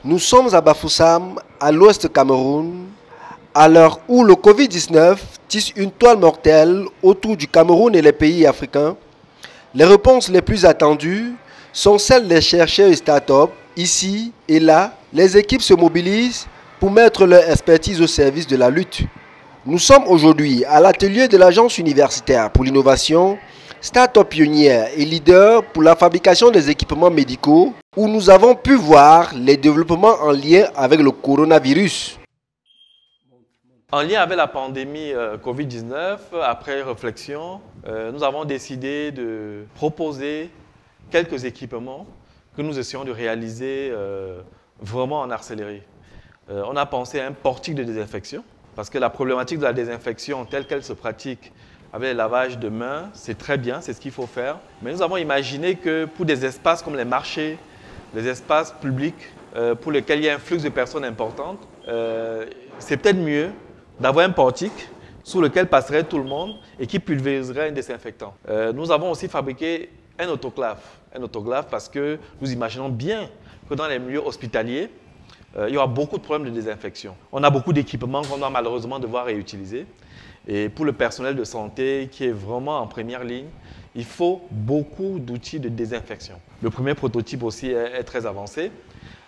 Nous sommes à Bafoussam, à l'ouest du Cameroun, à l'heure où le Covid-19 tisse une toile mortelle autour du Cameroun et les pays africains. Les réponses les plus attendues sont celles des chercheurs et start-up. Ici et là, les équipes se mobilisent pour mettre leur expertise au service de la lutte. Nous sommes aujourd'hui à l'atelier de l'Agence universitaire pour l'innovation, start-up pionnière et leader pour la fabrication des équipements médicaux, où nous avons pu voir les développements en lien avec le coronavirus. En lien avec la pandémie Covid-19, après réflexion, nous avons décidé de proposer quelques équipements que nous essayons de réaliser vraiment en accéléré. On a pensé à un portique de désinfection, parce que la problématique de la désinfection telle qu'elle se pratique avec le lavage de mains, c'est très bien, c'est ce qu'il faut faire. Mais nous avons imaginé que pour des espaces comme les marchés, les espaces publics, pour lesquels il y a un flux de personnes importantes, c'est peut-être mieux d'avoir un portique sous lequel passerait tout le monde et qui pulvériserait un désinfectant. Nous avons aussi fabriqué un autoclave parce que nous imaginons bien que dans les milieux hospitaliers, il y aura beaucoup de problèmes de désinfection. On a beaucoup d'équipements qu'on doit malheureusement devoir réutiliser. Et pour le personnel de santé qui est vraiment en première ligne, il faut beaucoup d'outils de désinfection. Le premier prototype aussi est très avancé.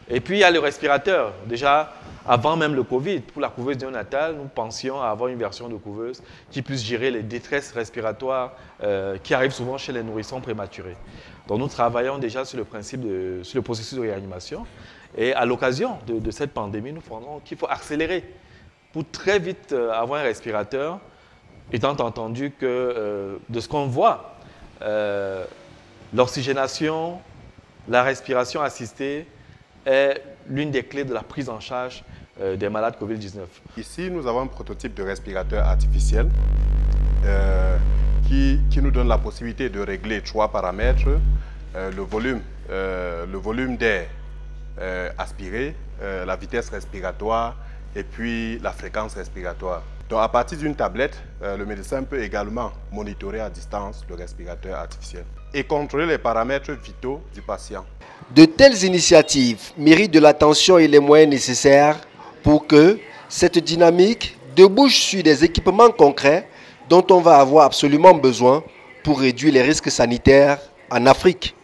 Et puis il y a le respirateur. Déjà, avant même le Covid, pour la couveuse néonatale, nous pensions à avoir une version de couveuse qui puisse gérer les détresses respiratoires qui arrivent souvent chez les nourrissons prématurés. Donc nous travaillons déjà sur le processus de réanimation. Et à l'occasion de cette pandémie, nous pensons qu'il faut accélérer pour très vite avoir un respirateur, étant entendu que de ce qu'on voit, l'oxygénation, la respiration assistée est l'une des clés de la prise en charge des malades Covid-19. Ici, nous avons un prototype de respirateur artificiel qui nous donne la possibilité de régler 3 paramètres, le volume d'air aspiré, la vitesse respiratoire et puis la fréquence respiratoire. Donc à partir d'une tablette, le médecin peut également monitorer à distance le respirateur artificiel et contrôler les paramètres vitaux du patient. De telles initiatives méritent de l'attention et les moyens nécessaires pour que cette dynamique débouche sur des équipements concrets dont on va avoir absolument besoin pour réduire les risques sanitaires en Afrique.